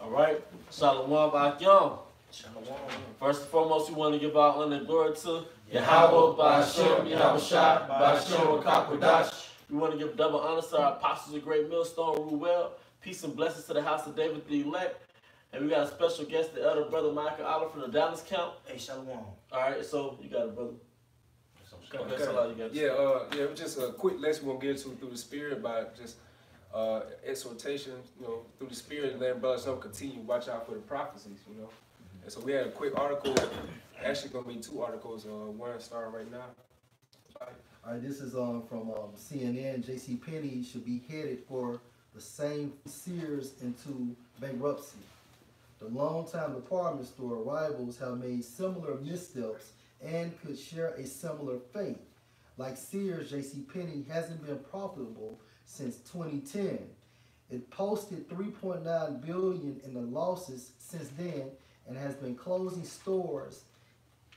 All right. Shalom Bakyam. Shalom. First and foremost, we want to give our honor and glory to Yahweh, Ba'ashem, Yahweh Shai, Ba'ashem, Rakakwadash. We want to give double honor to our apostles of Great Millstone, Ruel. Peace and blessings to the house of David the elect. And we got a special guest, the elder brother Michael Oliver from the Dallas camp. Hey, shalom. All right, so you got it, brother. Yeah, just a quick lesson we'll get to through the Spirit by just exhortation, through the Spirit, and letting brothers know continue, watch out for the prophecies, And so we had a quick article, actually going to be 2 articles, one starting right now. All right, this is from CNN. J.C. Penney should be headed for the same Sears into bankruptcy. The longtime department store rivals have made similar missteps and could share a similar fate. Like Sears, J.C. Penney hasn't been profitable since 2010. It posted $3.9 billion in the losses since then and has been closing stores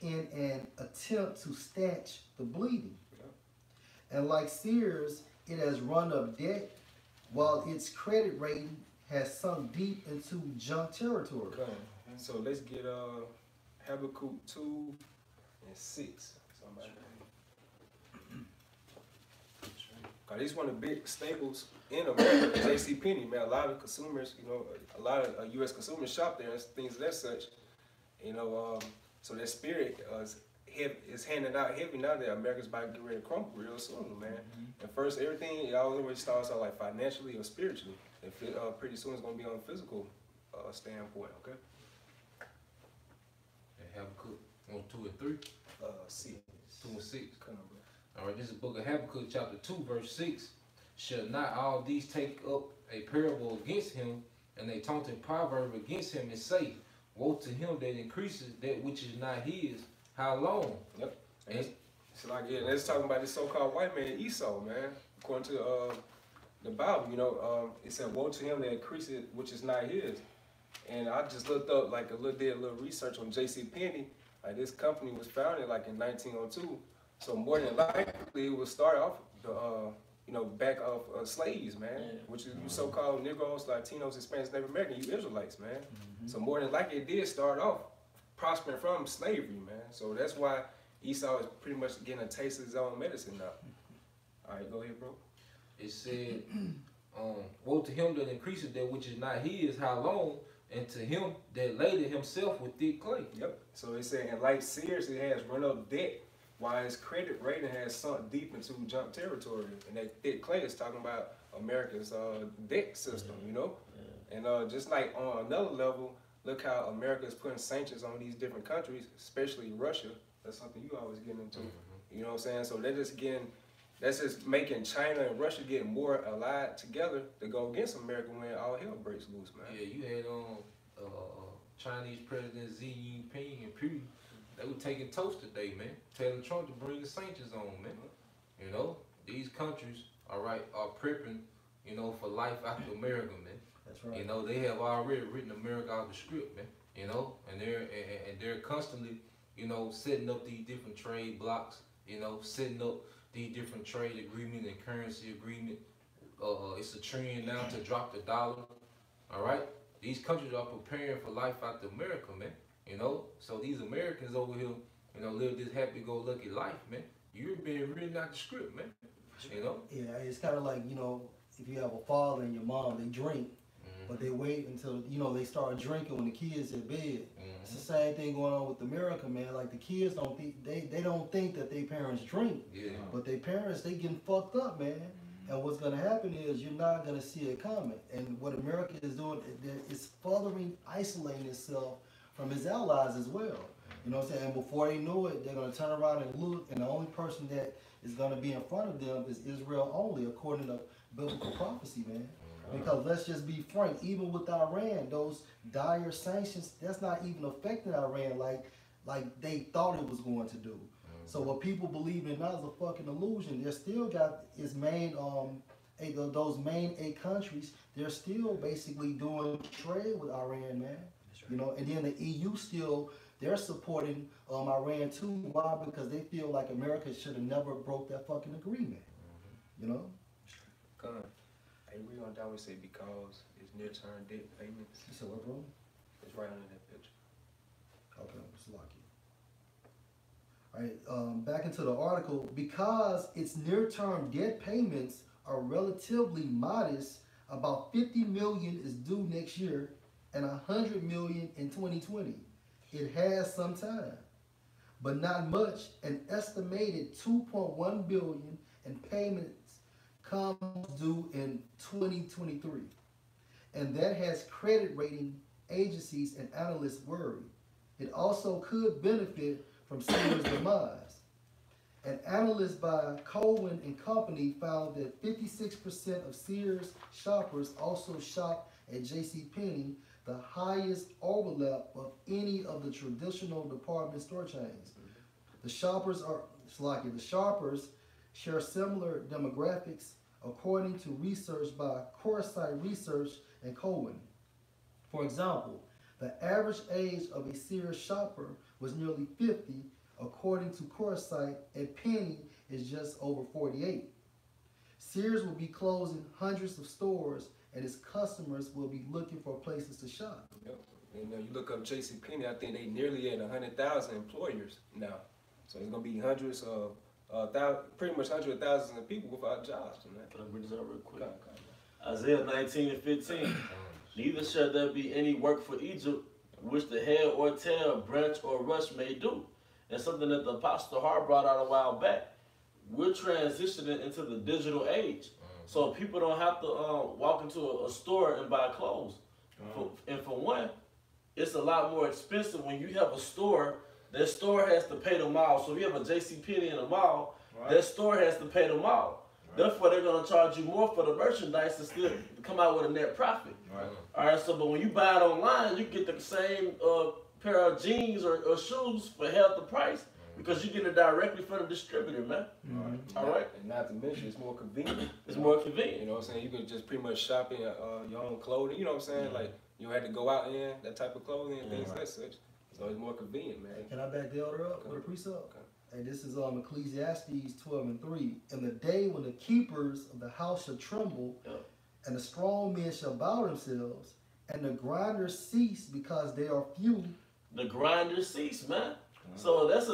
in an attempt to stanch the bleeding. And like Sears, it has run up debt while its credit rating has sunk deep into junk territory. Okay. So let's get Habakkuk 2 and 6. Somebody. These one of the big staples in America, J.C. Penney, man. A lot of consumers, a lot of U.S. consumers shop there and things of that such. So that Spirit is handing out heavy now that America's about to get ready to crumble real soon, man. And first, everything, it always starts out like financially or spiritually. And pretty soon it's going to be on a physical standpoint, okay? And Habakkuk 1, 2, and 3? 6. 2 and 6. Come on, bro. All right, this is the book of Habakkuk, chapter 2, verse 6. Shall not all these take up a parable against him, and a taunting proverb against him, and say, woe to him that increases that which is not his. How long? Yep. And so like, let's talk about this so-called white man, Esau, man. According to the Bible, it said, woe to him that increases which is not his. And I just looked up, did a little research on J.C. Penney. Like, this company was founded like in 1902. So more than likely, it will start off the back of slaves, man, which is you so-called Negroes, Latinos, Hispanics, Native Americans, you Israelites, man. So more than likely, it did start off prospering from slavery, man. So that's why Esau is pretty much getting a taste of his own medicine now. All right, go ahead, bro. It said, woe to him that increases that which is not his. How long? And to him that laded himself with thick clay. Yep. So it said, and like Sears, it has run up debt, while his credit rating has sunk deep into junk territory. And that thick clay is talking about America's debt system, And just like on another level, look how America is putting sanctions on these different countries, especially Russia. That's something you always get into. You know what I'm saying? So that's just making China and Russia get more allied together to go against America when all hell breaks loose, man. Yeah, you had Chinese President Xi Jinping and Putin. They were taking toast today, man. Telling Trump to bring the sanctions on, man. These countries, are prepping, for life after America, man. That's right. They have already written America out of the script, man. And they're constantly, setting up these different trade blocks, setting up these different trade agreement and currency agreement. It's a trend now to drop the dollar. All right. These countries are preparing for life after America, man. So these Americans over here, live this happy-go-lucky life, man. You're being written out the script, man. Yeah, it's kind of like, if you have a father and your mom, they drink, but they wait until, they start drinking when the kids in bed. It's the same thing going on with America, man. Like, the kids don't think, they don't think that their parents drink, but their parents, they getting fucked up, man. And what's going to happen is you're not going to see it coming. And what America is doing is furthering isolating itself from its allies as well. You know what I'm saying? And before they know it, they're going to turn around and look, and the only person that is going to be in front of them is Israel only, according to biblical prophecy, man. Because let's just be frank, even with Iran, those dire sanctions, that's not even affecting Iran like they thought it was going to do. So what people believe in now is a fucking illusion. They're still got its main, those main 8 countries, they're still basically doing trade with Iran, man. And then the EU still, they're supporting Iran too. Why? Because they feel like America should have never broke that fucking agreement. Come on. Hey, read on down. We say because it's near-term debt payments. You said what, bro? It's right under that picture. Okay, let's lock it. All right, back into the article. Because its near-term debt payments are relatively modest, about 50 million is due next year and 100 million in 2020. It has some time, but not much. An estimated 2.1 billion in payments comes due in 2023, and that has credit rating agencies and analysts worried. It also could benefit from Sears' demise. An analyst by Cohen and Company found that 56% of Sears shoppers also shop at JCPenney, the highest overlap of any of the traditional department store chains. The shoppers share similar demographics according to research by Coresight Research and Cohen. For example, the average age of a Sears shopper was nearly 50, according to Coresight, and Penny is just over 48. Sears will be closing hundreds of stores, and its customers will be looking for places to shop. Yep. And you look up JCPenney, I think they nearly at 100,000 employers now. So it's gonna be hundreds of, pretty much hundreds of thousands of people without jobs. Can I bring this up real quick? Isaiah 19:15. Neither shall there be any work for Egypt, which the head or tail, branch or rush may do. And something that the Apostle Hart brought out a while back. We're transitioning into the digital age. So people don't have to walk into a store and buy clothes. And for one, it's a lot more expensive when you have a store. That store has to pay the mall. So if you have a JCPenney in a mall, that store has to pay the mall. Therefore, they're going to charge you more for the merchandise to still come out with a net profit. All right. So, but when you buy it online, you get the same pair of jeans or shoes for half the price because you get it directly from the distributor, man. All right. And not to mention, it's more convenient. It's more convenient. You know what I'm saying? You can just pretty much shop in your own clothing. You know what I'm saying? Like you don't have to go out in that type of clothing and things like such. So it's more convenient, man. Can I back the elder up with a precept? Hey, this is Ecclesiastes 12:3. In the day when the keepers of the house shall tremble, and the strong men shall bow themselves, and the grinders cease because they are few. The grinders cease, man. So that's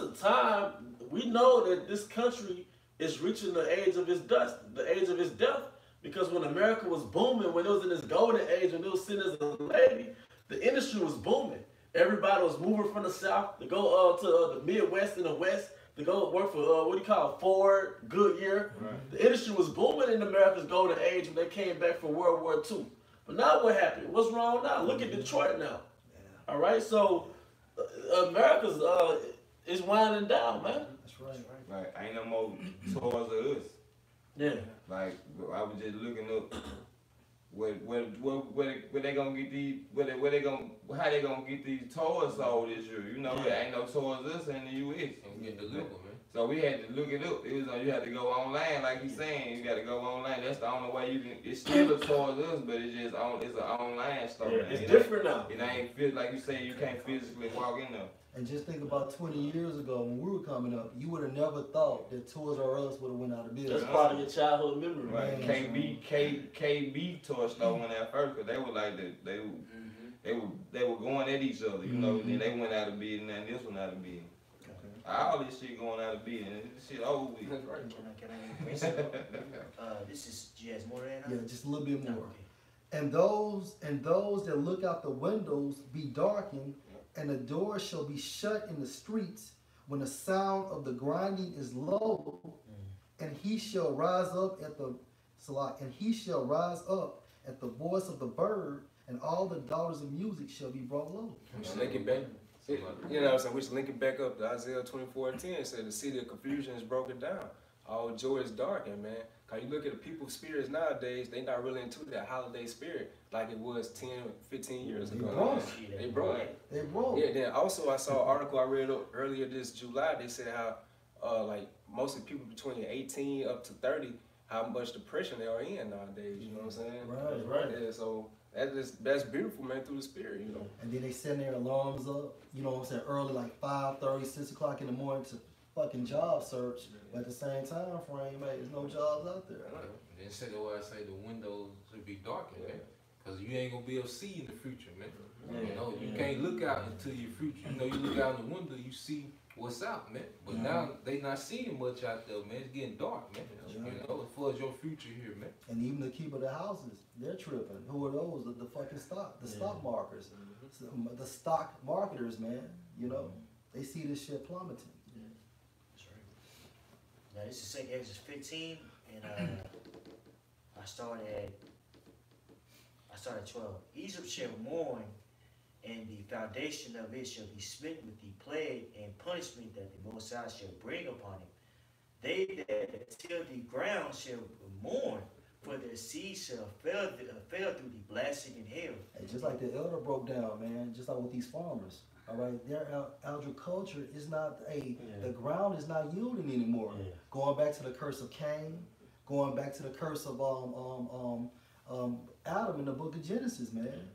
a time we know that this country is reaching the age of its dust, the age of its death. Because when America was booming, when it was in its golden age, when it was seen as a lady, the industry was booming. Everybody was moving from the South to go to the Midwest and the West to go work for, Ford, Goodyear. The industry was booming in America's golden age when they came back from World War II. But now what happened? What's wrong now? Look at Detroit now. All right, so America's is winding down, man. That's right. Like, ain't no more toys of us. Yeah. Like, I was just looking up where they gonna get these, how they gonna get these toys sold this year. You know, there ain't no toys of us in the U.S. And we get delivered, man. So we had to look it up. It was you had to go online, like he's saying. You got to go online. That's the only way you can. It's still a Toys R Us, but it's just it's an online store. Yeah, it's different now. It ain't like you say. You can't physically walk in there. And just think about 20 years ago when we were coming up, you would have never thought that Toys R Us would have went out of business. That's part of your childhood memory. Right. KB toy store went out first because they were like they were going at each other, you know. And then they went out of business, and this one out of business. All this shit going out of business. This shit over with. Can I get a this is GS more than Yeah, just a little bit more. Okay. And those that look out the windows be darkened, and the doors shall be shut in the streets when the sound of the grinding is low, and he shall rise up at the voice of the bird, and all the daughters of music shall be brought low. You know what I'm saying? Which linking back up to Isaiah 24:10 said the city of confusion is broken down. All joy is darkened, man. Cause you look at the people's spirits nowadays, they not really into that holiday spirit like it was 10, 15 years ago. They broke. They broke. Yeah, then also I saw an article I read earlier this July. They said how like most of the people between 18 up to 30, how much depression they are in nowadays. You know what I'm saying? Right. Yeah, so that's beautiful, man, through the spirit, you know. And then they send their alarms up, you know what I'm saying, early, like 5:30, 6 o'clock in the morning fucking job search, but at the same time frame, man, there's no jobs out there. And then say the way I say the windows should be darkened, man. Cause you ain't gonna be able to see in the future, man. You know, you can't look out into your future. You know, you look out the window, you see what's out, man. But now they not seeing much out there, man. It's getting dark, man. You know, as far as your future here, man. And even the keeper of the houses, they're tripping. Who are those? The fucking stock marketers, the stock marketers, man. You know, they see this shit plummeting. That's right. Now this is Exodus 15, and I started at 12. Egypt shall mourn, and the foundation of it shall be smitten with the plague and punishment that the Most High shall bring upon it. They that till the ground shall mourn, for their seed shall fail through the blasting and hail. Hey, just like the elder broke down, man, just like with these farmers. All right, their agriculture is not the ground is not yielding anymore. Going back to the curse of Cain, going back to the curse of Adam in the book of Genesis, man.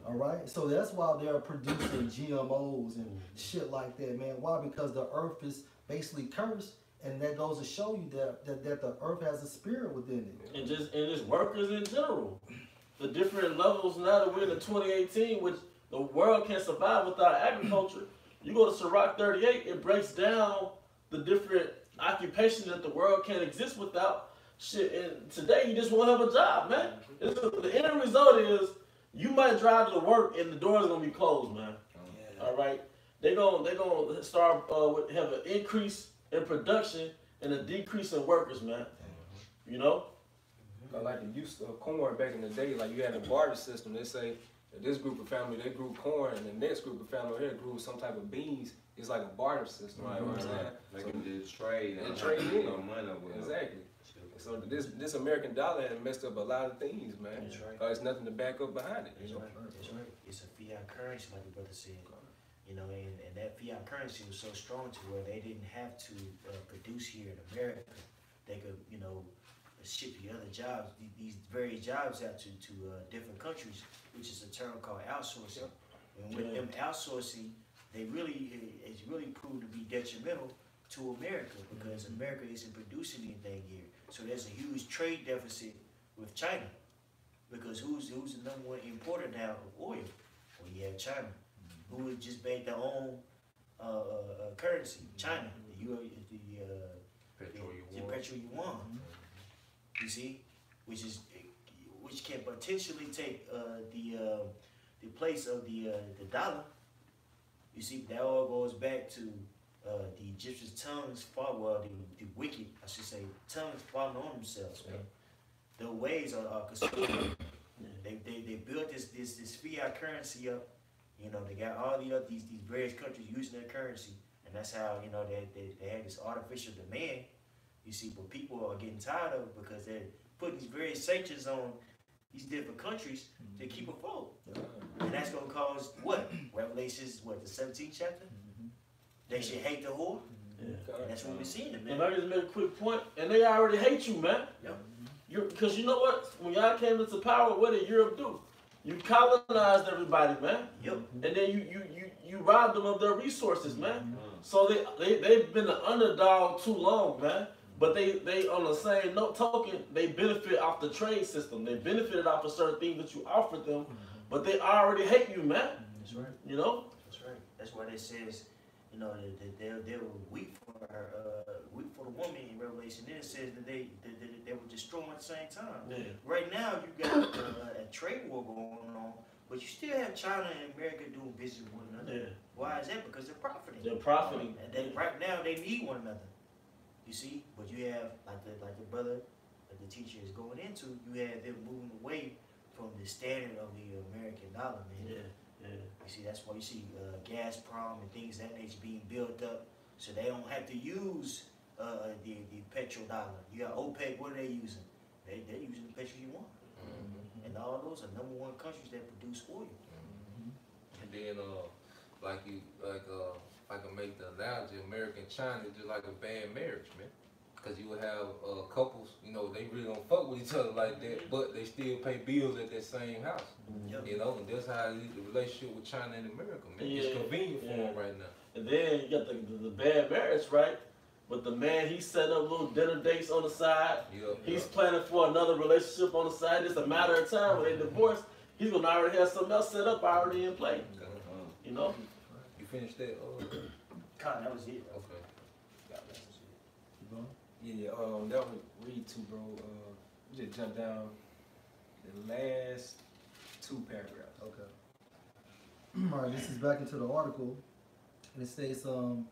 All right, so that's why they're producing GMOs and shit like that, man. Why? Because the earth is basically cursed, and that goes to show you that the earth has a spirit within it. And just workers in general, the different levels now that we're in 2018, which the world can't survive without agriculture. You go to Sirach 38, it breaks down the different occupations that the world can't exist without. Shit, and today you just won't have a job, man. The end result is you might drive to work and the door's gonna be closed, man. All right, they're gonna start have an increase in production and a decrease in workers, man. You know, like the use of corn back in the day, like you had a barter system. They say that this group of family they grew corn, and the next group of family here grew some type of beans. It's like a barter system, right? They can just trade and trade no money with them. Exactly. So this American dollar has messed up a lot of things, man. That's right. There's nothing to back up behind it. That's right. That's right. It's a fiat currency, like the brother said. You know, and that fiat currency was so strong to where they didn't have to produce here in America. They could, you know, ship the other jobs, these various jobs out to different countries, which is a term called outsourcing. And with them outsourcing, it's really proved to be detrimental to America because America isn't producing anything here. So there's a huge trade deficit with China because who's the number one importer now of oil? Well, you have China, who just made their own currency. China, the petro yuan. You see, which can potentially take the place of the dollar. You see, that all goes back to the Egyptians' tongues the wicked, I should say, tongues falling on themselves, man. Their ways are consumed. They built this fiat currency up. You know, they got all these various countries using their currency, and that's how, you know, they had this artificial demand. You see, but people are getting tired of it because they're putting these various sanctions on these different countries to keep afloat. And that's going to cause what? Revelations, what, the 17th chapter? They should hate the whore. And that's what we're seeing, man. If I can just make a quick point, and they already hate you, man. Because you know what? When y'all came into power, what did Europe do? You colonized everybody, man. And then you robbed them of their resources, man. So they've been an underdog too long, man. But they on the same token, they benefit off the trade system. They benefited off of certain things that you offered them, but they already hate you, man. That's right. You know? That's right. That's why it says, you know, they were weak for her, weak for the woman in Revelation. Then it says that they were destroyed at the same time. Right now, you got a trade war going on, but you still have China and America doing business with one another. Why is that? Because they're profiting. They're profiting. And right now, they need one another. You see, but you have like the brother that the teacher is going into. You have them moving away from the standard of the American dollar, man. You see, that's why you see Gazprom and things of that nature being built up, so they don't have to use the petrodollar. You got OPEC. What are they using? They're using the petro yuan. And all those are number one countries that produce oil. And then if I can make the analogy, America and China is just like a bad marriage, man. Because you would have couples, you know, they really don't fuck with each other like that, but they still pay bills at that same house. You know, and that's how the relationship with China and America, man. It's convenient for them right now. And then you got the bad marriage, right? But the man, he's setting up little dinner dates on the side. Yep, He's yep. planning for another relationship on the side. It's a matter of time when they divorce. He's gonna already have something else set up already in play. You know. You finished that? Con, that was it. Okay. That was it. Yeah, that would read too, bro. Just jump down the last 2 paragraphs. Okay. All right, this is back into the article, and it states, and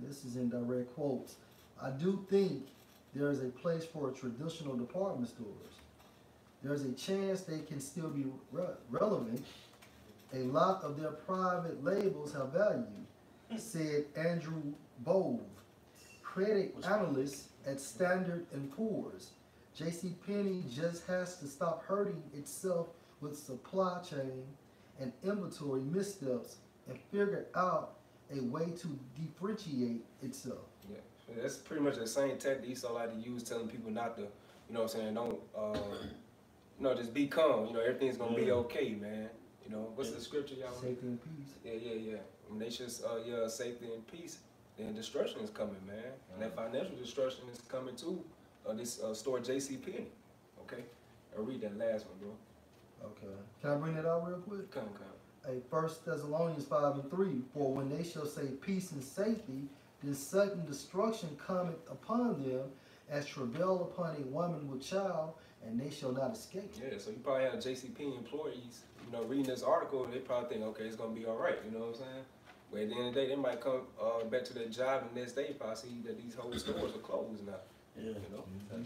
this is in direct quotes, I do think there is a place for traditional department stores. There's a chance they can still be relevant. A lot of their private labels have value, said Andrew Bove, credit analyst at Standard & Poor's. JCPenney just has to stop hurting itself with supply chain and inventory missteps and figure out a way to differentiate itself. Yeah, that's pretty much the same tactic Esau like to use, telling people not to, you know what I'm saying, don't, you know, just be calm. You know, everything's gonna be okay, man. You know, what's the scripture, y'all? Safety and peace. Yeah. When they should, safety and peace, then destruction is coming, man. And that financial destruction is coming too. This store JCPenney. Okay, I'll read that last one, bro. Okay. Can I bring that out real quick? Come. A 1 Thessalonians 5:3, for when they shall say peace and safety, then sudden destruction cometh upon them as travail upon a woman with child, and they shall not escape. Yeah, so you probably have JCPenney employees, you know, reading this article, and they probably think, okay, it's gonna be all right, you know what I'm saying? But at the end of the day, they might come back to their job the next day, probably see that these whole stores are closed now. Yeah. You know? Mm-hmm.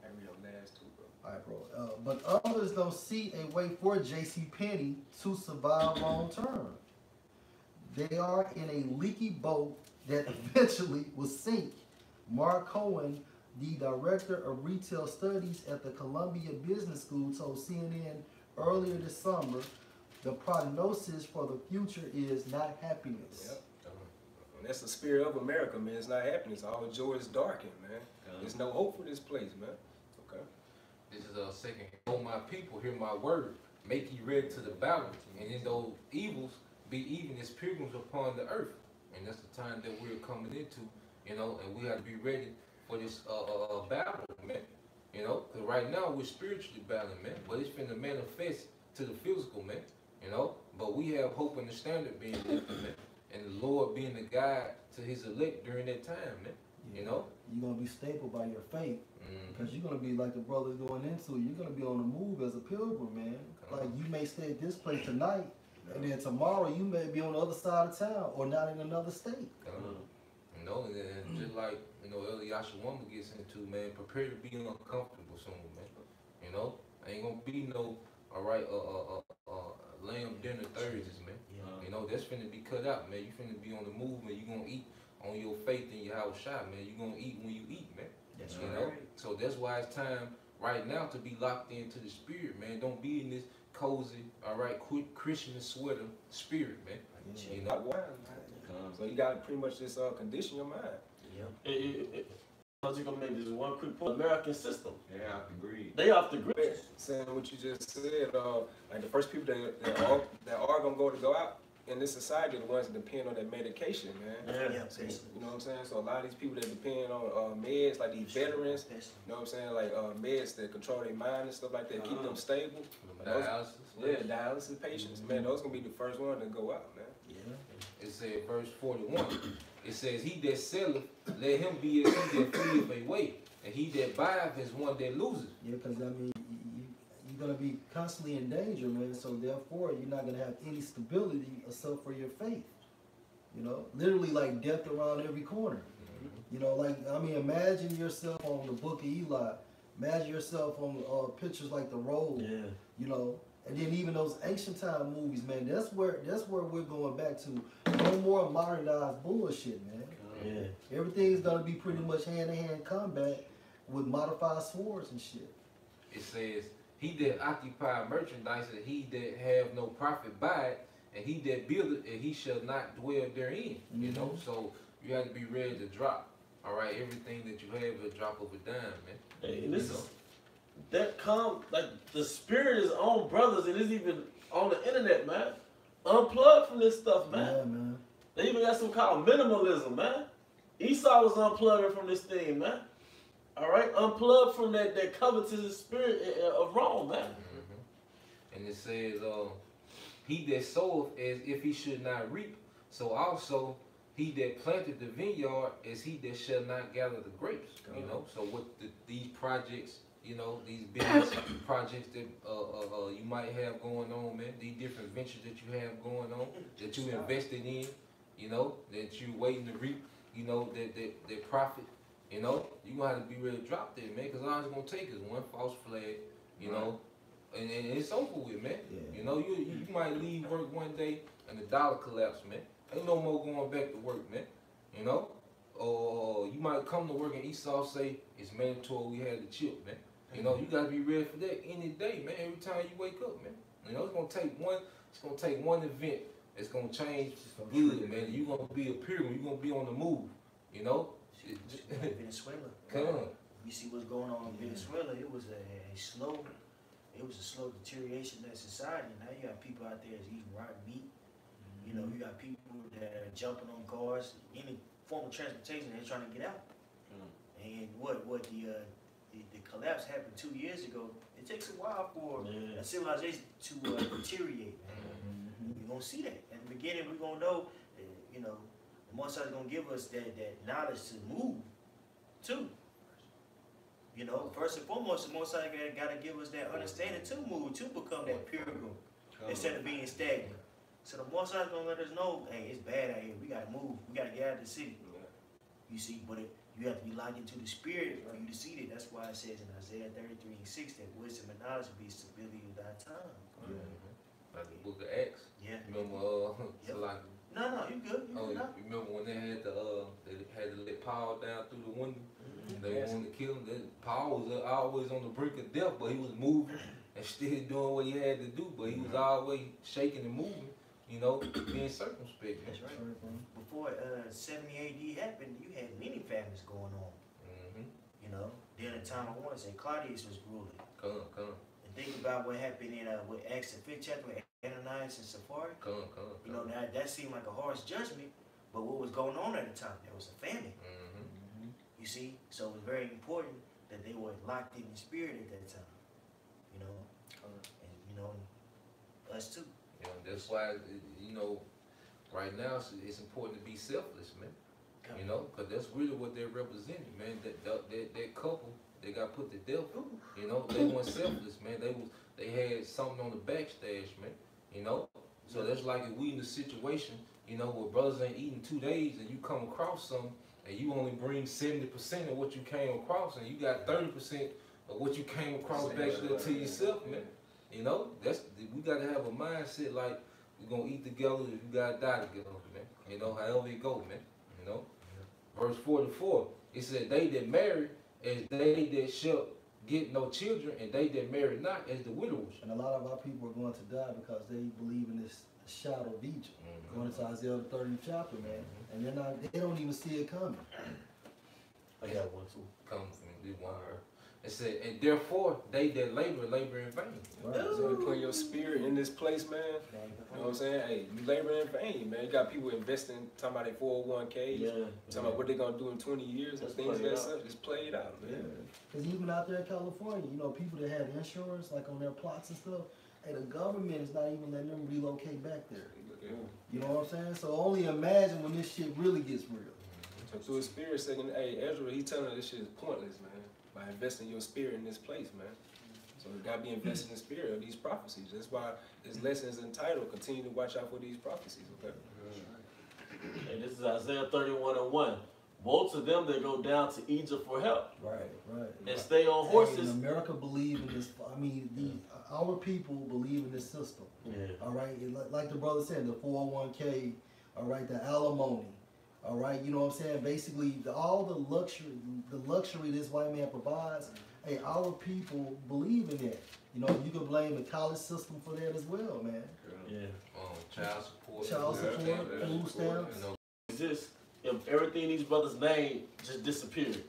I read the last 2, bro. All right, bro. But others don't see a way for JCPenney to survive long term. They are in a leaky boat that eventually will sink. Mark Cohen, the director of retail studies at the Columbia Business School, told CNN earlier this summer, the prognosis for the future is not happiness. Yep. And that's the spirit of America, man. It's not happiness. All joy is darkened, man. There's no hope for this place, man. Okay. This is a second. Oh, my people, hear my word. Make ye ready to the battle, and in those evils be even as pilgrims upon the earth. And that's the time that we're coming into, you know, and we have to be ready for this battle, man. You know, because right now we're spiritually battling, man, but it's finna manifest to the physical, man. You know, but we have hope in the standard being lifted, man, and the Lord being the guide to His elect during that time, man. You know, you're gonna be stapled by your faith, because you're gonna be like the brothers going into. You're gonna be on the move as a pilgrim, man. Like you may stay at this place tonight, and then tomorrow you may be on the other side of town or not in another state. You know, and just like you know, Eliasha woman gets into, man, prepare to be uncomfortable soon, man. You know, ain't gonna be no lamb dinner Thursdays, man. You know, that's finna be cut out, man. You finna be on the move, man. You gonna eat on your faith in your house shop, man. You gonna eat when you eat, man. That's you know? So that's why it's time right now to be locked into the spirit, man. Don't be in this cozy, all right, Christian sweater spirit, man. You know? So you gotta pretty much just condition your mind. Yeah. I was just gonna make this one quick point. American system. Yeah, I agree. They off the grid. Saying what you just said, like the first people that are gonna go out in this society are the ones that depend on that medication, man. Yeah. You know what I'm saying? So a lot of these people that depend on meds, like these veterans, you know what I'm saying? Like meds that control their mind and stuff like that, keep them stable. Dialysis patients, man, those gonna be the first ones to go out, man. Yeah. It said verse 41. It says, he that selleth, let him be as he that fleeth away, and he that buyeth is one that loseth. Yeah, because I mean, you're gonna be constantly in danger, man. So therefore, you're not gonna have any stability except for your faith. You know, literally like death around every corner. You know, like I mean, imagine yourself on the Book of Eli. Imagine yourself on pictures like The Road. Yeah. You know, and then even those ancient time movies, man. That's where we're going back to. No more modernized bullshit, man. Yeah. Everything's gonna be pretty much hand-to-hand combat with modified swords and shit. It says, he that occupy merchandise, and he that have no profit by it, and he that buildeth, and he shall not dwell therein. You know, so you have to be ready to drop. All right, everything that you have will drop of a dime, man. Hey, and this is that like the spirit is on brothers, and it's even on the internet, man. Unplug from this stuff, man. Yeah, man. They even got some kind of minimalism, man. Esau was unplugging from this thing, man. All right, unplugged from that covetous spirit of Rome, man. And it says, he that soweth as if he should not reap, so also he that planted the vineyard as he that shall not gather the grapes. You know, so what these projects, you know, these business projects that you might have going on, man, these different ventures that you have going on, that you invested in, you know, that you waiting to reap, you know, that profit. You know, you gonna have to be ready to drop that, man, because all it's gonna take is one false flag, you know, and it's over with, man. Yeah. You know, you might leave work one day and the dollar collapse, man. Ain't no more going back to work, man. You know, or you might come to work and Esau say it's mandatory we had the chip, man. You know, you gotta be ready for that any day, man. Every time you wake up, man. You know, it's gonna take one event. It's gonna change good, man. You gonna be a pilgrim. You gonna be on the move. You know. Venezuela. Come on. You see what's going on in Venezuela? It was a slow deterioration of society. Now you got people out there that's eating rotten meat. You know, you got people that are jumping on cars, any form of transportation. They're trying to get out. And what the collapse happened 2 years ago. It takes a while for a civilization to deteriorate. We're gonna see that at the beginning. We're gonna know, you know. The Most High is going to give us that knowledge to move, too. You know, first and foremost, the Most High got to give us that understanding to move, to become that pilgrim, instead of being stagnant. So the Most High is going to let us know, hey, it's bad out here. We got to move. We got to get out of the city. You see, but you have to be locked into the spirit for you to see that. That's why it says in Isaiah 33:6 that wisdom and knowledge be stability of thy time. Like the book of Acts. Yeah. Remember, like. No, you good. You good. You remember when they had to let Paul down through the window? They wanted to kill him. Paul was always on the brink of death, but he was moving and still doing what he had to do. But he was always shaking and moving, you know, being circumspect. That's right. Before 70 AD happened, you had many famines going on. You know, during the time I want to say Claudius was ruling. Come. And think about what happened in with Acts the 5th chapter. Ananias and Sapphira. You know, that seemed like a harsh judgment, but what was going on at the time? There was a famine. You see, so it was very important that they were locked in the spirit at that time. You know, and you know, us too. Yeah, that's why you know, right now it's important to be selfless, man. You know, because that's really what they're representing, man. That couple they got put to death. You know, they weren't selfless, man. They had something on the backstage, man. You know, so that's like if we in a situation, you know, where brothers ain't eating 2 days and you come across something and you only bring 70% of what you came across and you got 30% of what you came across back to yourself, man. You know, we got to have a mindset like we're gonna eat together if you gotta die together, man. You know, however it go, man. You know, verse 44, it said, "They that marry as they that shall get no children, and they that marry not as the widowers." And a lot of our people are going to die because they believe in this shadow of Egypt. Going into Isaiah the 30th chapter, man. And they don't even see it coming. I got one too. Come from this one her. It said, "And therefore they that labor in vain." Right. So you put your spirit in this place, man. You know what I'm saying? Hey, you labor in vain, man. You got people investing, talking about their 401ks, talking about what they're gonna do in 20 years and things like that. It's played out, man. Because even out there in California, you know, people that have insurance, like on their plots and stuff, hey, the government is not even letting them relocate back there. You know what I'm saying? So only imagine when this shit really gets real. So through his spirit saying, hey, Ezra, he's telling us this shit is pointless, man. By investing your spirit in this place, man. So you gotta be investing in the spirit of these prophecies. That's why this lesson is entitled, "Continue to watch out for these prophecies," okay? And this is Isaiah 31:1. Woe to them that go down to Egypt for help. Right. And stay on horses. And America believe in this. I mean, our people believe in this system. All right. Like the brother said, the 401k. All right. The alimony. All right. You know what I'm saying? Basically, all the luxury this white man provides. Hey, our people believe in that. You know, you can blame the college system for that as well, man. Child support, food stamps. Exist if everything these brothers name just disappeared.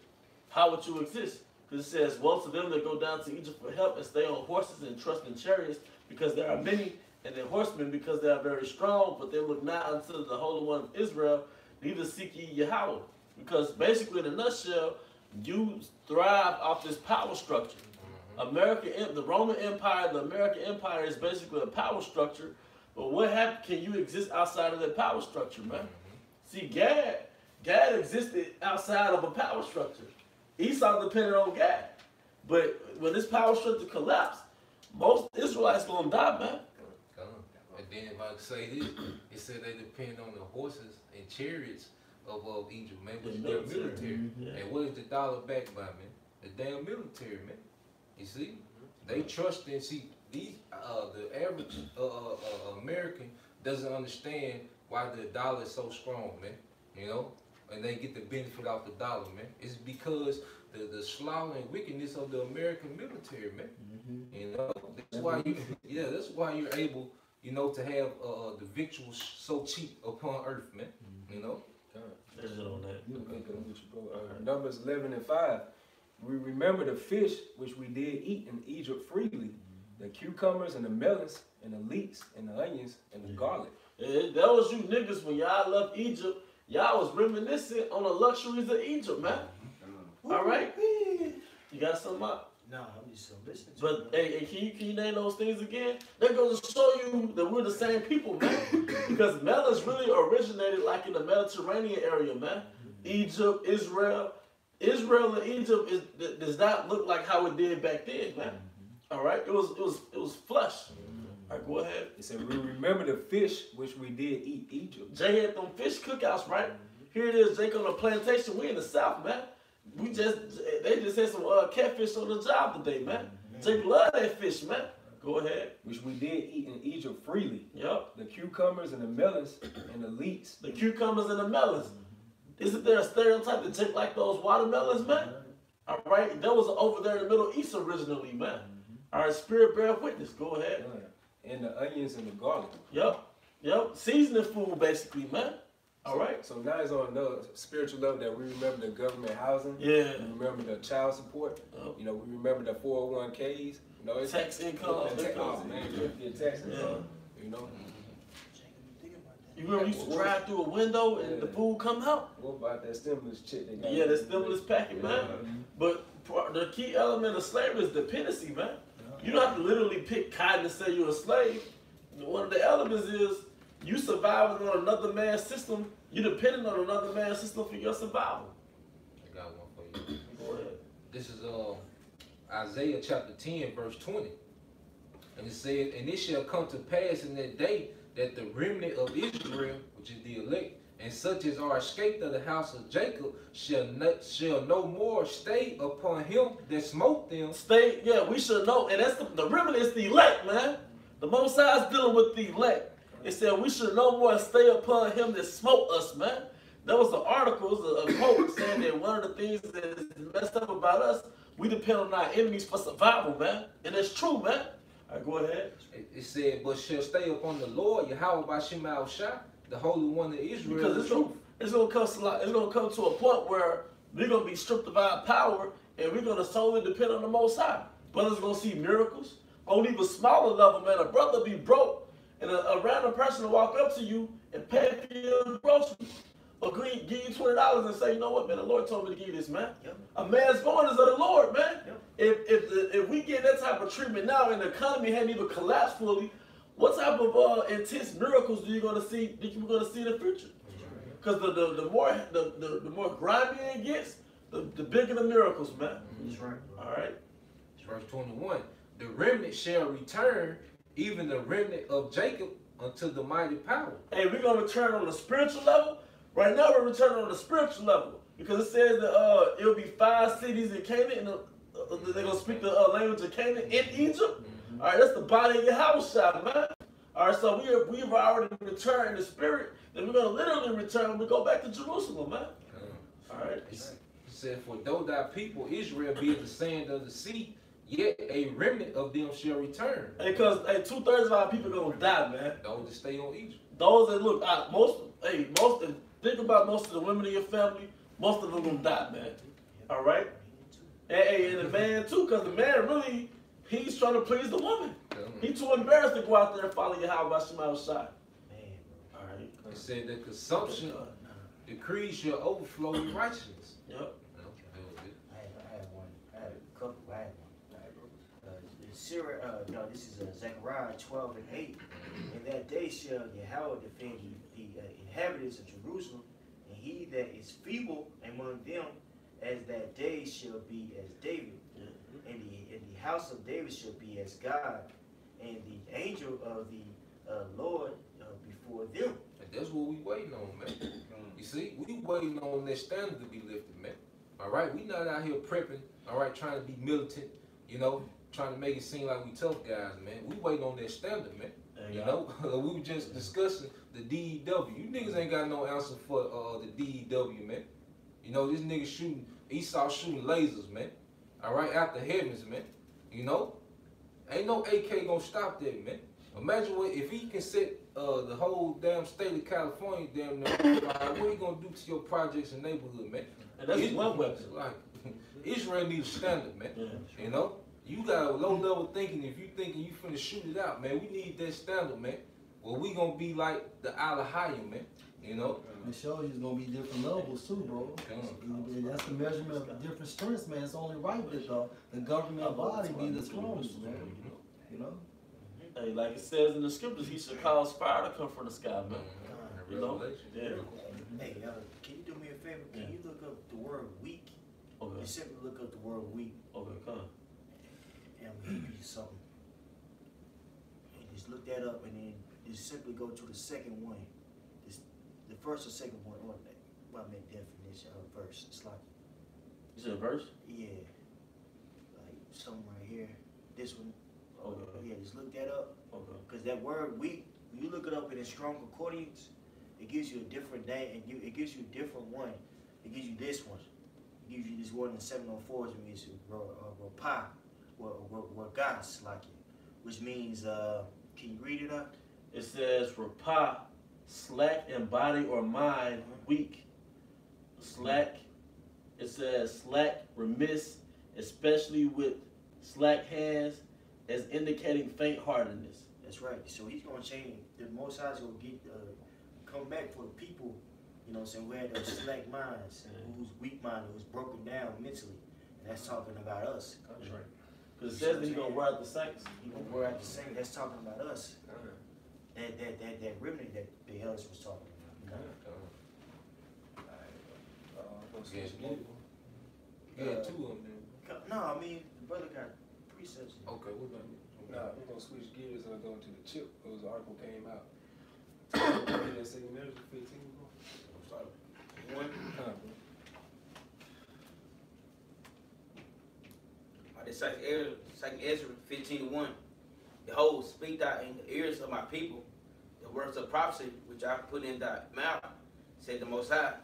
How would you exist? Because it says, "Woe to them that go down to Egypt for help and stay on horses and trust in chariots, because there are many and their horsemen, because they are very strong, but they look not unto the Holy One of Israel, neither seek ye Yahweh. Because basically, in a nutshell, you thrive off this power structure. The Roman Empire, the American Empire is basically a power structure. But what happened? Can you exist outside of that power structure, man? See, Gad existed outside of a power structure. Esau depended on Gad. But when this power structure collapsed, most Israelites gonna die, man. And then if I say this, it said they depend on the horses and chariots of Egypt, man, which is their military. And what is the dollar backed by, man? The damn military, man. You see? They trust and see these the average American doesn't understand why the dollar is so strong, man. You know? And they get the benefit off the dollar, man. It's because the slaughter and wickedness of the American military, man. You know, that's why you're able, you know, to have the victuals so cheap upon earth, man. You know. Numbers 11:5. We remember the fish which we did eat in Egypt freely, the cucumbers and the melons and the leeks and the onions and the garlic. That was you niggas when y'all left Egypt. Y'all was reminiscent on the luxuries of Egypt, man. All right? You got something up? No, I'm just listening to But hey, can you name those things again? That goes to show you that we're the same people, man. Because melons really originated like in the Mediterranean area, man. Egypt, Israel. Israel and Egypt does not look like how it did back then, man. All right? It was flesh. All right, go ahead. It said, we remember the fish which we did eat Egypt. Jay had them fish cookouts, right? Here it is, Jake on the plantation. We in the South, man. They just had some catfish on the job today, man. Jake love that fish, man. Go ahead. Which we did eat in Egypt freely. Yep. The cucumbers and the melons and the leeks. The cucumbers and the melons. Isn't there a stereotype that Jake like those watermelons, man? All right, that was over there in the Middle East originally, man. All right, spirit bear witness. Go ahead. And the onions and the garlic. Yep. Seasoning food, basically, man. All right. So now it's on another spiritual level that we remember the government housing. Yeah. We remember the child support. You know, we remember the 401ks. You know, it's tax income. Tax income. You know. You remember you used to drive through a window and the food come out? What about that stimulus check they got? Yeah, the stimulus packet, man. But the key element of slavery is dependency, man. You don't have to literally pick cotton and say you're a slave. One of the elements is you surviving on another man's system. You're dependent on another man's system for your survival. I got one for you. Go ahead. This is Isaiah chapter 10, verse 20. And it says, and it shall come to pass in that day that the remnant of Israel, which is the elect, and such as are escaped of the house of Jacob, shall no more stay upon him that smote them. We should know. And that's the remnant is the elect, man. The Most High is dealing with the elect. It said we should no more stay upon him that smote us, man. That was the article, a quote saying that one of the things that is messed up about us, we depend on our enemies for survival, man. And it's true, man. All right, go ahead. It said, but shall stay upon the Lord, Yahweh by Shema Shah, the Holy One of Israel. Because it's gonna come to a point where we're gonna be stripped of our power and we're gonna solely depend on the Most High. Brothers gonna see miracles. On even smaller level, man, a brother be broke and a random person will walk up to you and pay for your groceries. Or give you $20 and say, you know what, man, the Lord told me to give you this, man. A man's going is of the Lord, man. If we get that type of treatment now and the economy hadn't even collapsed fully, what type of intense miracles are you gonna see in the future? Because the more grimy it gets, the bigger the miracles, man. That's right. All right. Verse 21. The remnant shall return, even the remnant of Jacob, unto the mighty power. Hey, we're gonna return on the spiritual level. Right now, we're returning on the spiritual level because it says that it'll be 5 cities in Canaan, and they're gonna speak the language of Canaan in Egypt. All right, that's the body of your house, shot, man. All right, so we've already returned in the spirit. Then we're gonna literally return when we go back to Jerusalem, man. All right. It said, for though thy people Israel be as the sand of the sea, yet a remnant of them shall return. Because 2/3 of our people gonna die, man. Those that stay on Egypt. Those that look, think about most of the women in your family. Most of them gonna die, man. All right. And the man too, because the man really, he's trying to please the woman. He too embarrassed to go out there and follow Yahweh by Shema Shai. Man, All right. It said that consumption decrees your overflow in righteousness. Yep. I had one. I had a couple. I had one. This is Zechariah 12 and 8. In that day shall Yahweh defend the inhabitants of Jerusalem, and he that is feeble among them, as that day shall be as David, and the house of David shall be as God, and the angel of the Lord before them. And that's what we waiting on, man. You see, we waiting on that standard to be lifted, man. All right, we not out here prepping, all right, trying to be militant, you know, trying to make it seem like we tough guys, man. We waiting on that standard, man. You know, we were just discussing the DEW. You niggas ain't got no answer for the DEW, man. You know, this nigga shooting, Esau shooting lasers, man. All right, out the heavens, man. You know, ain't no AK gonna stop that, man. Imagine if he can set the whole damn state of California, damn near, what he gonna do to your projects and neighborhood, man? And that's one weapon. Like, Israel needs a standard, man. Yeah. You know, you got a low level thinking. If you thinking you finna shoot it out, man, we need that standard, man. Well, we gonna be like the Alahayim, man. You know. It shows you it's gonna be different levels too, bro. And that's the measurement of different strengths, man. It's only right that the government body be the strongest, man. You know. Hey, like it says in the scriptures, he should cause fire to come from the sky, man. You know? Yeah. Hey, can you do me a favor? Can you look up the word weak? Okay. Just simply look up the word weak. Okay, come. And I'm gonna give you something. And just look that up, and then just simply go to the second one. The first or second one, or what I mean definition of verse. It's like, You said a verse? yeah, like something right here. This one. Okay. Yeah, just look that up. Okay. Because that word weak, when you look it up in a strong concordance, it gives you a different name, and it gives you a different one. It gives you this one. It gives you this word in 704s, it means rapah, or gas, like it, which means, can you read it up? It says rapah, slack in body or mind, weak. Slack, it says slack, remiss, especially with slack hands, as indicating faint-heartedness. That's right. So he's going to change. The Most High is going to come back for the people, you know what I'm saying, who had those slack minds, who's weak-minded, who's broken down mentally. And that's talking about us. That's right. Because it says that he's going to wear out the saints. He's going to wear out the saints. That's talking about us. That remnant that the elders was talking about. You know? Yeah, two of them. No, I mean, the brother got precepts. Okay, what about me? Nah, we're gonna switch gears and go to the chip. It was an article came out. That say measure 15. One. This second Ezra 15:1. Behold, speak thou in the ears of my people the words of prophecy which I put in thy mouth, said the Most High,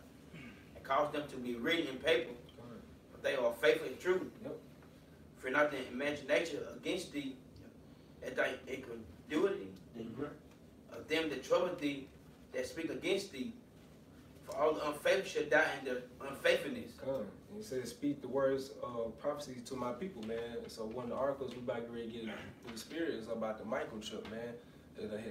and cause them to be written in paper, but they are faithful and true. Yep. Fear not the imagination against thee, at thy incredulity, of them that trouble thee, that speak against thee. For all the unfaithful shall die in their unfaithfulness. And he says, speak the words of prophecy to my people, man. So one of the articles we about to get in the spirit is about the microchip, man.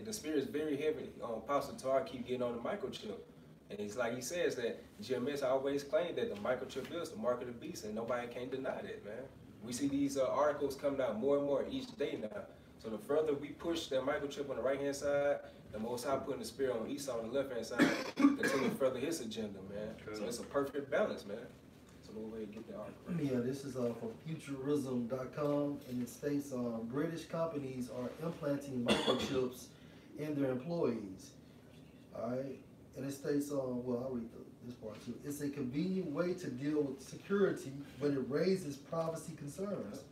The spirit is very heavy. Apostle Tar keep getting on the microchip. And it's like he says that GMS always claimed that the microchip is the mark of the beast, and nobody can deny that, man. We see these articles coming out more and more each day now. So the further we push that microchip on the right-hand side, the Most High putting the spirit on Esau on the left-hand side, continue to further his agenda, man. So it's a perfect balance, man. So no way to get the article. Yeah, this is from futurism.com, and it states British companies are implanting microchips in their employees. All right, and it states well, I'll read this part too. It's a convenient way to deal with security, but it raises privacy concerns.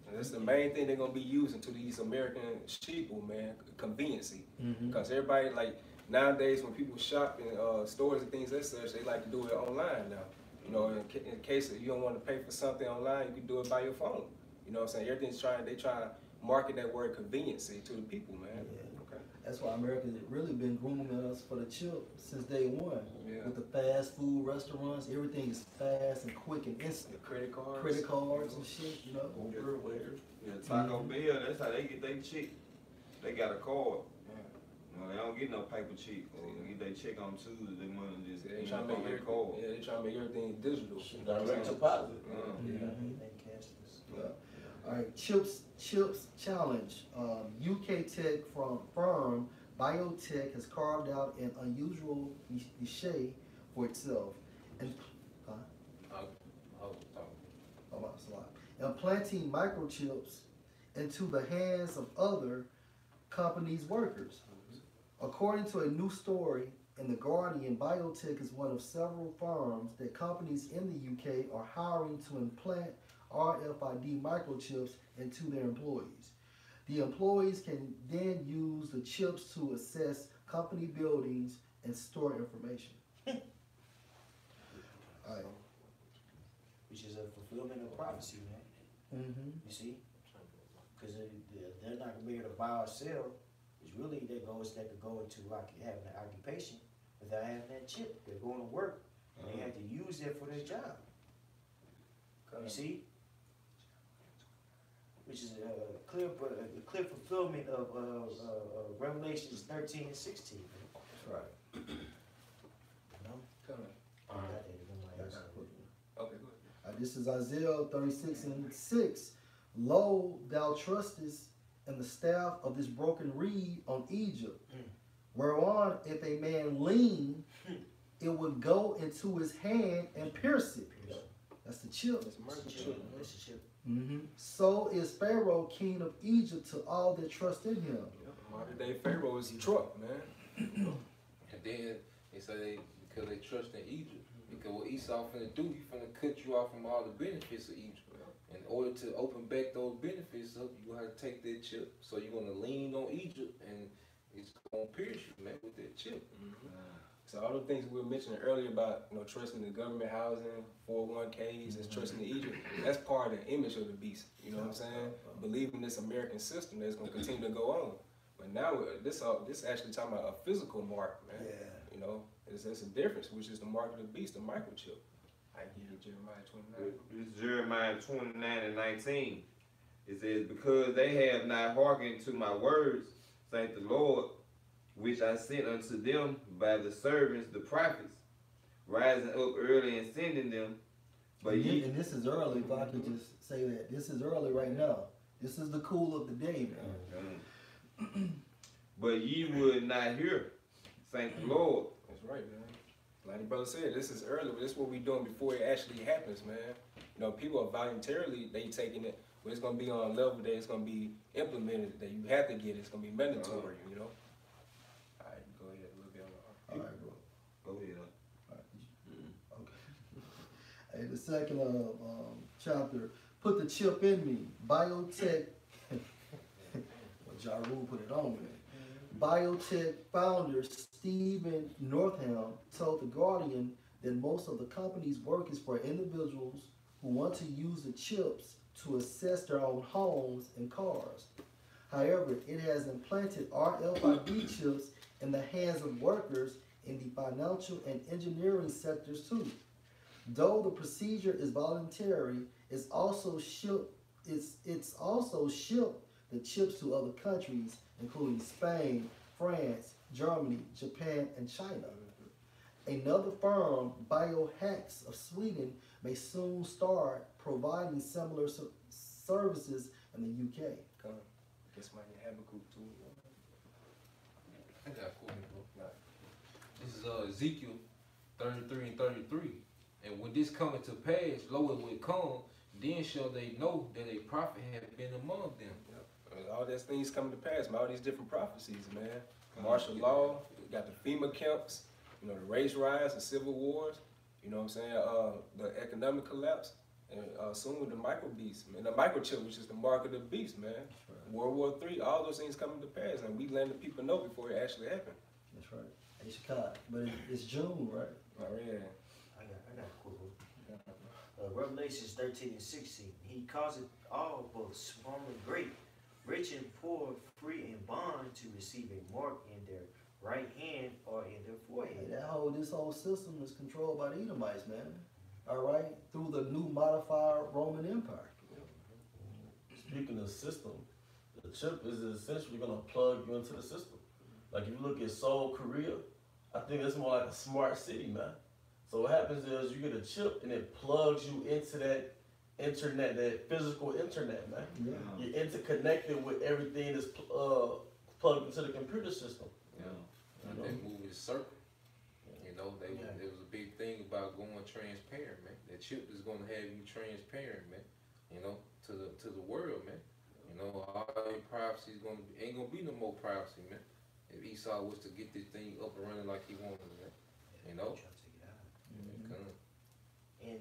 And that's the main thing they're gonna be using to these American sheeple, man, conveniency. Because everybody, like nowadays, when people shop in stores and things like such, they like to do it online now. You know, in case you don't want to pay for something online, you can do it by your phone. You know what I'm saying? Everything's they trying to market that word conveniency to the people, man. Yeah. Okay. That's why America's really been grooming us for the chip since day one. Yeah. With the fast food restaurants, everything is fast and quick and instant. The credit cards. Credit cards and shit, you know. Uber, waiter. Yeah, Taco Bell, that's how they get their check. They got a card. No, they don't get no paper check. Or they get their check on Tuesday. They money just They trying to make everything. card. Yeah, they trying to make everything digital. Direct deposit. All right, chips challenge. UK tech firm Biotech has carved out an unusual niche for itself, and implanting microchips into the hands of other companies' workers. According to a new story in The Guardian, Biotech is one of several firms that companies in the UK are hiring to implant RFID microchips into their employees. The employees can then use the chips to assess company buildings and store information. All right. Which is a fulfillment of prophecy, man. You see? Because they're not going to be able to buy or sell. It's really that could go into like having an occupation without having that chip. They're going to work and they have to use that for their job. You see? Which is a clear fulfillment of Revelations 13 and 16. Man. That's right. You know? Okay, good. This is Isaiah 36 and 6. Lo, thou trustest in the staff of this broken reed on Egypt, whereon if a man lean, it would go into his hand and pierce it. That's the chip. That's a chip. That's a chip. So is Pharaoh, king of Egypt, to all that trust in him. Modern day Pharaoh is Trump, man. And then they say because they trust in Egypt. Because what Esau finna do, he finna cut you off from all the benefits of Egypt. In order to open back those benefits up, you gonna have to take that chip. So you're gonna lean on Egypt, and it's gonna pierce you, man, with that chip. So all the things we were mentioning earlier about, trusting the government housing, 401ks, and trusting in Egypt, that's part of the image of the beast. You know what I'm saying? Believing this American system that's gonna continue to go on. But now this actually talking about a physical mark, man. Yeah. It's a difference, which is the mark of the beast, the microchip. I give you Jeremiah 29. This Jeremiah 29 and 19. It says, because they have not hearkened to my words, saith the Lord, which I sent unto them by the servants, the prophets, rising up early and sending them. But and this is early, if I could just say that. This is early right now. This is the cool of the day, man. But ye would not hear, saith the Lord. That's right, man. Like the brother said, this is early, but this is what we're doing before it actually happens, man. People are voluntarily, they taking it, but it's going to be on a level that it's going to be implemented, that you have to get it. It's going to be mandatory, All right, go ahead, a little bit on All right, bro. Go ahead. All right. Okay. Hey, the second chapter, put the chip in me. Biotech, well, Ja Rule put it on me. Biotech founder Stephen Northam told The Guardian that most of the company's work is for individuals who want to use the chips to assess their own homes and cars. However, it has implanted RFID chips in the hands of workers in the financial and engineering sectors too. Though the procedure is voluntary, it's also shipped the chips to other countries, including Spain, France, Germany, Japan, and China. Another firm, Biohacks of Sweden, may soon start providing similar services in the UK. Come on. This might have a group too. I got a question, bro. This is Ezekiel 33 and 33. And when this cometh to pass, lo, it will come, then shall they know that a prophet hath been among them. All these things coming to pass, man. All these different prophecies, man. Martial law, you got the FEMA camps, the race riots, the civil wars, you know what I'm saying? The economic collapse, and soon with the micro beast, man. The microchip, which is the mark of the beast, man. Right. World War III, all those things coming to pass, and we letting the people know before it actually happened. That's right. Hey, Chicago, but it's June, right? Oh, yeah. I got a quick one. Revelations 13 and 16. He caused all, both small and great, rich and poor, free and bond, to receive a mark in their right hand or in their forehead. Hey, this whole system is controlled by the Edomites, man. All right, through the new modified Roman Empire. speaking of system, the chip is essentially gonna plug you into the system. Like if you look at Seoul, Korea, I think it's more like a smart city, man. So what happens is you get a chip and it plugs you into that internet, that physical internet, man. Yeah. You're interconnected with everything that's plugged into the computer system. Yeah. And that movie is Circle. You know, there was a big thing about going transparent, man. That chip is gonna have you transparent, man. You know, to the world, man. You know, all your privacy ain't gonna be no more privacy, man. If Esau was to get this thing up and running like he wanted, man. You know? And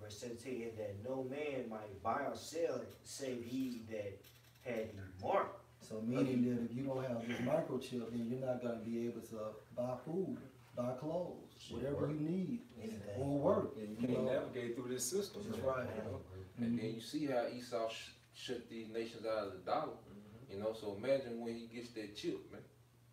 verse 17, and that no man might buy or sell it, save he that had the mark. So meaning that if you don't have this microchip, then you're not gonna be able to buy food, buy clothes, whatever you need, or work. Yeah, you can't navigate through this system. That's man. right. You know? And then you see how Esau shut these nations out of the dollar. You know, so imagine when he gets that chip, man.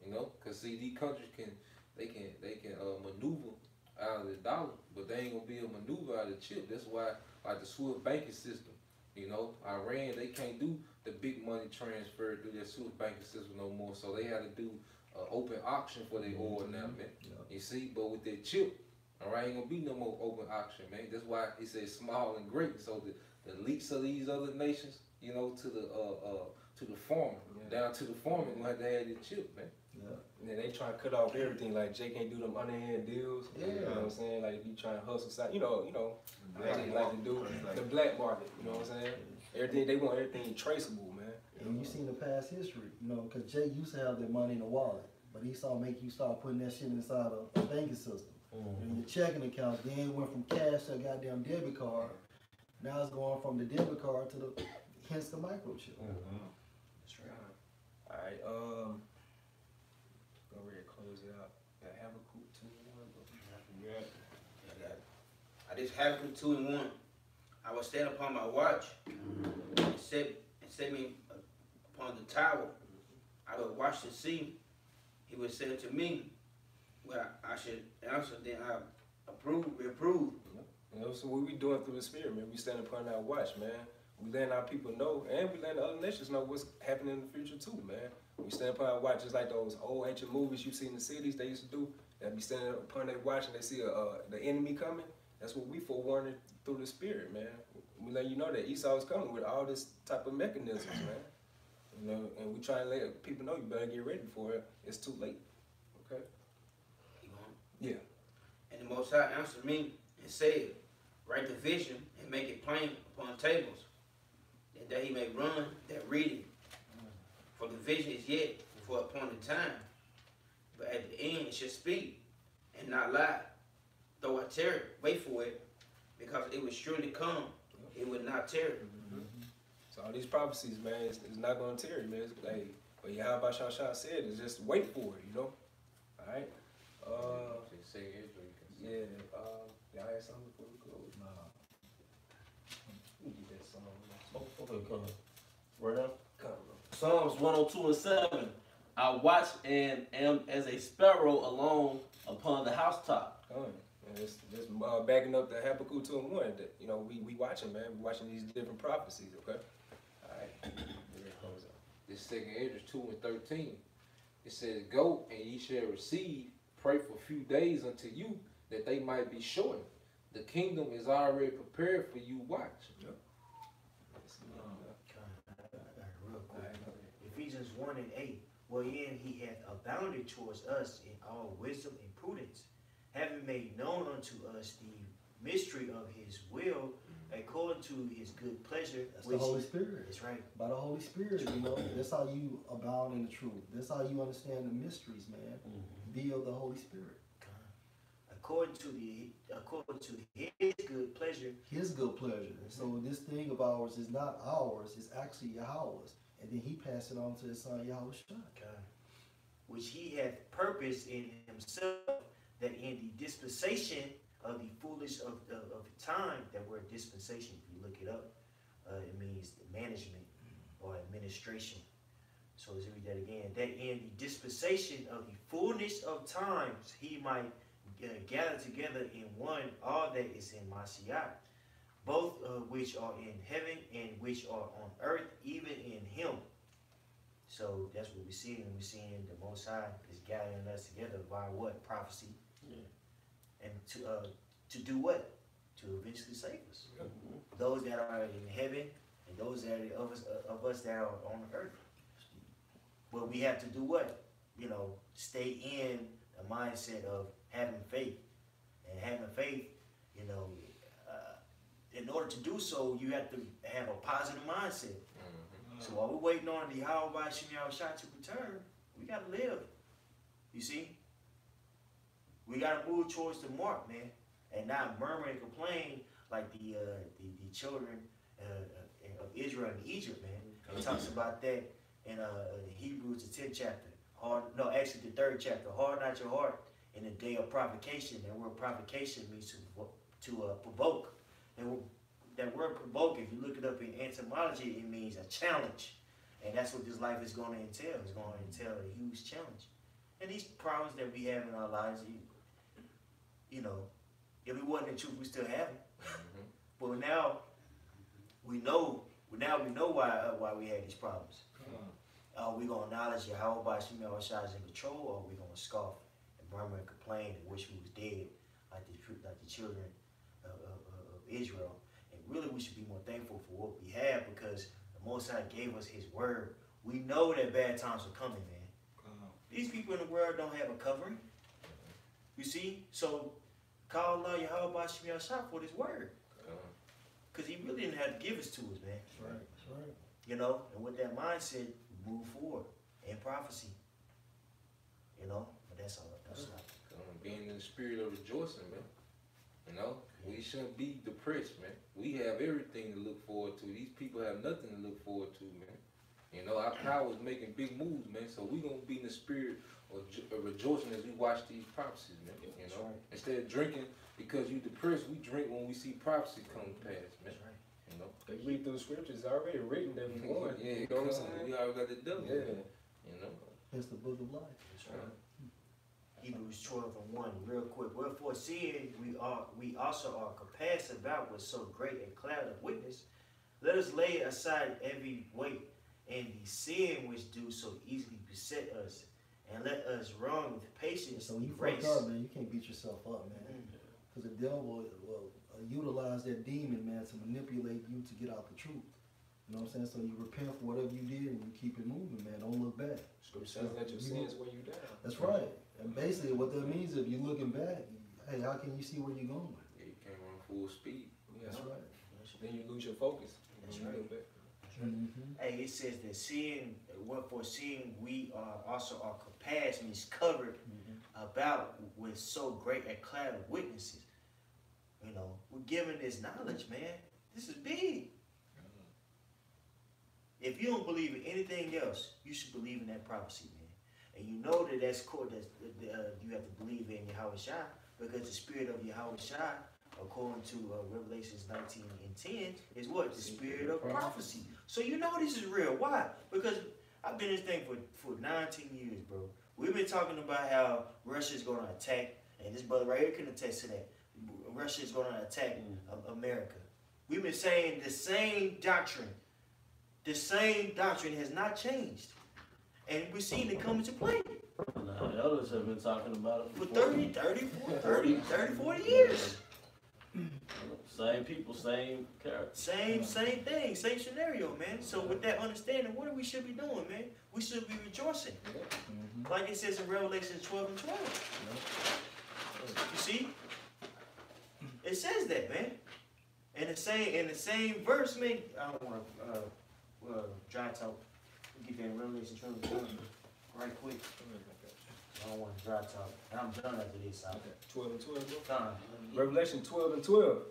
You know, cause see these countries can maneuver out of the dollar, but they ain't gonna be able to maneuver out of the chip. That's why, like the Swift banking system, you know, Iran, they can't do the big money transfer through their Swift banking system no more. So they had to do an open auction for their oil now, man. You see, but with that chip, all right, ain't gonna be no more open auction, man. That's why it says small and great. So the leaks of these other nations, you know, to the farmer, down to the farmer, gonna have to have this chip, man. Yeah. And then they try to cut off everything. Like Jay can't do them underhand deals. Yeah. You know what I'm saying? Like if you trying to hustle side, you know, like to do the black market. You know what I'm saying? Everything they want everything traceable, man. And you seen the past history, you know, because Jay used to have that money in a wallet, but Esau make you start putting that shit inside a banking system. And your checking account, then it went from cash to a goddamn debit card. Now it's going from the debit card to hence the microchip. That's right. All right, go ahead, close it out. Got Habakkuk 2:1. Yeah. I just Habakkuk 2:1. I will stand upon my watch and set me upon the tower. I will watch and see. He will say to me, well, I should answer, then I reprove. You know, so what we doing through the spirit, man? We stand upon our watch, man. We letting our people know, and we letting the other nations know what's happening in the future too, man. We stand upon our watch, just like those old ancient movies you see in the cities they used to do. They be standing upon their watch and they see the enemy coming. That's what we forewarning through the spirit, man. We let you know that Esau is coming with all this type of mechanisms, man. You know, and we try and let people know you better get ready for it. It's too late. Okay? Yeah. And the Most High answered me and said, write the vision and make it plain upon tables, that he may run that reading. For the vision is yet for a appointed time, but at the end it shall speak and not lie. Though I tarry, wait for it, because it will surely come. It will not tarry. So all these prophecies, man, it's not going to tarry, man. It's like, but Yahweh Shah said, is just wait for it, you know? All right? Yeah, y'all had something before we close? Nah. Let me get that song. Okay, come on. Word up. Come on. Psalms 102:7. I watch and am as a sparrow alone upon the housetop. And it's just backing up the Habakkuk 2:1. That, you know, we watching, man. We watching these different prophecies, okay? All right. This 2nd Esdras 2:13. It says, go and ye shall receive, pray for a few days unto you, that they might be shortened. The kingdom is already prepared for you. Watch. Yep. Real quick. Ephesians 1:8. Wherein he hath abounded towards us in all wisdom and prudence, having made known unto us the mystery of his will, according to his good pleasure. That's the Holy Spirit. That's right. By the Holy Spirit, you know, that's how you abound in the truth. That's how you understand the mysteries, man. Via the Holy Spirit. According to his good pleasure. His good pleasure. So this thing of ours is not ours, it's actually Yahweh's. And then he passed it on to his son Yahweh Shah. Which he hath purposed in himself, that in the dispensation of the foolish of the time, that word dispensation, if you look it up, it means management or administration. So let's read that again. That in the dispensation of the fullness of times, he might gather together in one all that is in Mashiach, both which are in heaven and which are on earth, even in him. So that's what we're seeing. We're seeing the Most High is gathering us together by what? Prophecy. Yeah. And to do what? To eventually save us. Those that are in heaven and those that are of us that are on earth. But we have to do what? You know, stay in the mindset of having faith. And having faith, you know, in order to do so, you have to have a positive mindset. So while we're waiting on the Yahweh Shah to return, we got to live. You see? We got to move towards the mark, man. And not murmur and complain like the children of Israel in Egypt, man. It talks about that in Hebrews, the 10th chapter. Actually the 3rd chapter. Harden not your heart in the day of provocation. That word provocation means to provoke. And that word provoke, if you look it up in etymology, it means a challenge. And that's what this life is going to entail. It's going to entail a huge challenge. And these problems that we have in our lives, you know, if it wasn't the truth, we still have them. But now we know why we had these problems. Are we going to acknowledge Yahweh Shah is in control, or are we going to scoff and murmur and complain and wish we was dead like the children of Israel? And really, we should be more thankful for what we have, because the Most High gave us His word. We know that bad times are coming, man. These people in the world don't have a covering. You see? So call Allah Yahweh Shah for His word. Because He really didn't have to give us to us, man. That's right. That's right. You know, and with that mindset, we move forward in prophecy. You know, but that's all. That's all. Being in the spirit of rejoicing, man. You know, we shouldn't be depressed, man. We have everything to look forward to. These people have nothing to look forward to, man. You know, our power is making big moves, man. So we're going to be in the spirit of rejoicing as we watch these prophecies, man. You know, instead of drinking because you depressed, we drink when we see prophecy come to pass, man. You know, they read through the scriptures, it's already written that we won. Yeah, you know what I'm saying? We already got the devil, man. You know, It's the book of life. That's right. Hebrews 12:1, real quick. Wherefore, seeing we also are compassed about with so great a cloud of witness, let us lay aside every weight and the sin which do so easily beset us, and let us run with patience. So you race. fucked up, man. You can't beat yourself up, man. Because the devil will utilize that demon, man, to manipulate you to get out the truth. You know what I'm saying? So you repent for whatever you did and you keep it moving, man. Don't look back. Scripture says let your sins weigh you down. That's right. And basically what that means, if you're looking back, hey, how can you see where you're going? yeah, you can't run full speed. Yeah. That's right. Then you lose your focus. That's You right. look back. Hey, it says that seeing, wherefore seeing we also are compassed, means covered about with so great a cloud of witnesses. You know, we're given this knowledge, man. This is big. If you don't believe in anything else, you should believe in that prophecy, man. And you know that that's core. You have to believe in Yahweh Shah, because the spirit of Yahweh Shah, according to Revelations 19:10, is what? The spirit of prophecy. So you know this is real. Why? Because I've been in this thing for 19 years, bro. We've been talking about how Russia is going to attack, and this brother right here can attest to that. Russia is going to attack America. We've been saying the same doctrine. The same doctrine has not changed. And we're seeing it come into play. Now, the elders have been talking about it For 30, 40 years. Same people, same character. Same thing, same scenario, man. So with that understanding, what we should be doing, man? We should be rejoicing. Like it says in Revelation 12:12. You see? It says that, man. In the same verse, man. I don't want to dry talk. Get that in Revelation 12:12 right quick. I don't want to dry talk. And I'm done after this. 12:12. Time. Revelation 12:12.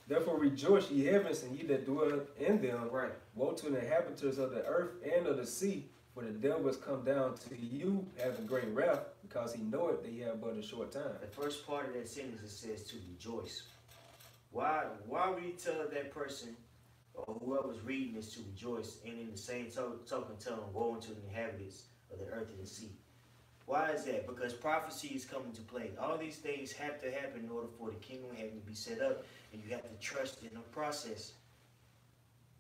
Therefore rejoice, ye heavens, and ye that dwell in them. Right. Woe to the inhabitants of the earth and of the sea, for the devil has come down to you, having great wrath, because he knoweth that he have but a short time. The first part of that sentence, it says to rejoice. Why would he tell that person or whoever's reading this to rejoice, and in the same token tell them, woe unto the inhabitants of the earth and the sea? Why is that? Because prophecy is coming to play. All these things have to happen in order for the kingdom of heaven to be set up, and you have to trust in the process.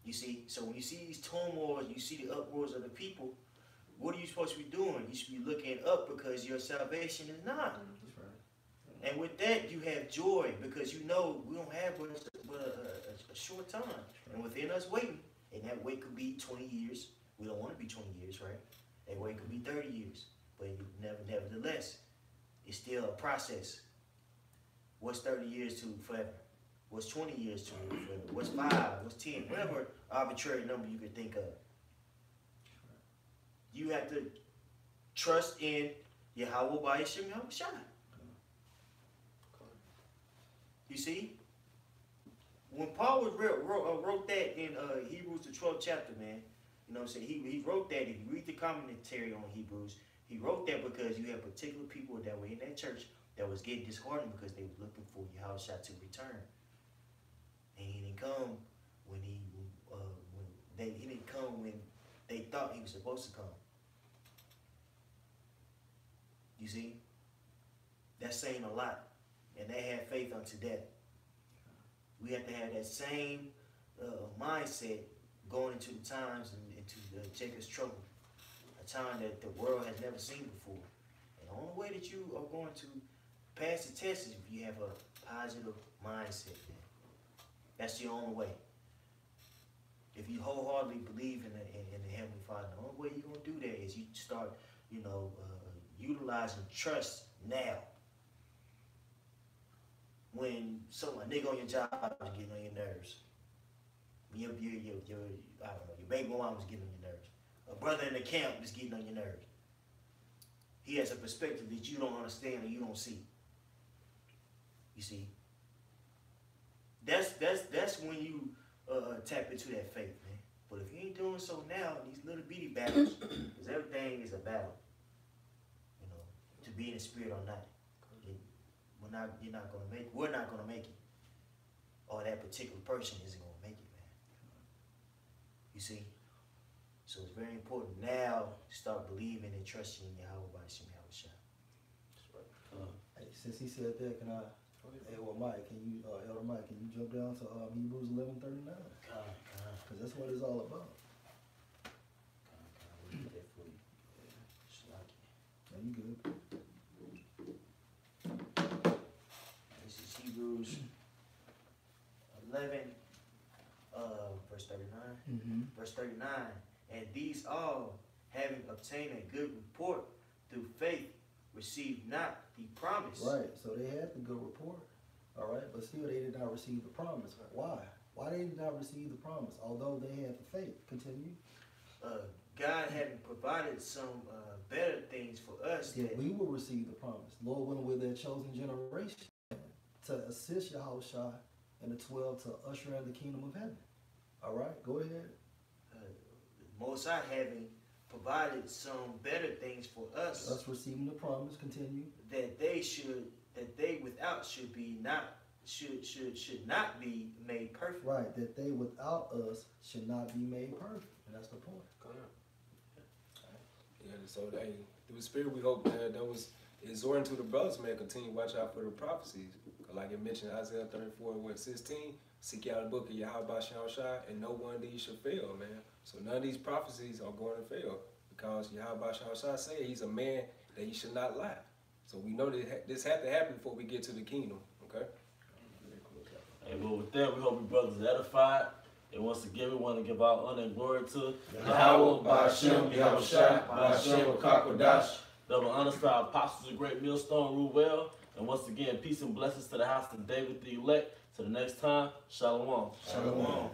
You see? So when you see these turmoils, you see the uproars of the people, what are you supposed to be doing? You should be looking up because your salvation is not. That's right. And with that, you have joy because you know we don't have but a short time. And within us waiting, and that wait could be 20 years. We don't want to be 20 years, right? That wait could be 30 years. But nevertheless, it's still a process. What's 30 years to forever? What's 20 years to forever? What's 5? What's 10? Whatever arbitrary number you could think of. You have to trust in Yahweh by Hashem Yahushua. You see? When Paul wrote that in Hebrews the 12th chapter, man, you know what I'm saying? He wrote that. If you read the commentary on Hebrews, he wrote that because you had particular people that were in that church that was getting disheartened because they were looking for Yahushua to return. And he didn't come when he didn't come when they thought he was supposed to come. You see? That's saying a lot. And they had faith unto death. We have to have that same mindset going into the times and into Jacob's trouble. A time that the world has never seen before. And the only way that you are going to pass the test is if you have a positive mindset, man. That's the only way. If you wholeheartedly believe in the Heavenly Father, the only way you're going to do that is you start, utilizing trust now. When a nigga on your job is getting on your nerves, your baby mom is getting on your nerves, a brother in the camp is getting on your nerves. He has a perspective that you don't understand or you don't see. You see, that's when you tap into that faith, man. But if you ain't doing so now, these little bitty battles, because everything is a battle, to be in the spirit or not. We're not gonna make it. Or that particular person isn't gonna make it, man. You see? So it's very important now to start believing and trusting in Yahweh by Hashem Yahushua. Hey, since he said that, can I? Hey, well, Mike, Elder Mike, can you jump down to Hebrews 11:39? Because that's what it's all about. We'll do that for you. No, you good. This is Hebrews 11, verse 39. Mm-hmm. Verse 39. And these all, having obtained a good report through faith, received not the promise. Right, so they had the good report, all right, but still they did not receive the promise. Why? Why they did not receive the promise, although they had the faith? Continue. God hadn't provided some better things for us. That we will receive the promise. Lord willing, we're their chosen generation to assist Yahushua and the 12 to usher in the kingdom of heaven. All right, go ahead. Most High having provided some better things for us. Us receiving the promise. Continue. That they without should not be made perfect. Right, that they without us should not be made perfect. And that's the point. Yeah, so through the Spirit, we hope that was exhorting to the brothers, man, continue to watch out for the prophecies. Like it mentioned, Isaiah 34:16, seek out the book of Yahweh Shai, and no one of these shall fail, man. So none of these prophecies are going to fail because Yahweh Shai said he's a man that he should not lie. So we know that this had to happen before we get to the kingdom, okay? And well, with that, we hope you brothers are edified. And once again, we want to give our honor and glory to Yahweh, Ba'ashem, Yahushua, Ba'ashem, Kakwadash. Double honor to our apostles, a great millstone, rule well. And once again, peace and blessings to the house of David, the elect. Till the next time, Shalom. Shalom.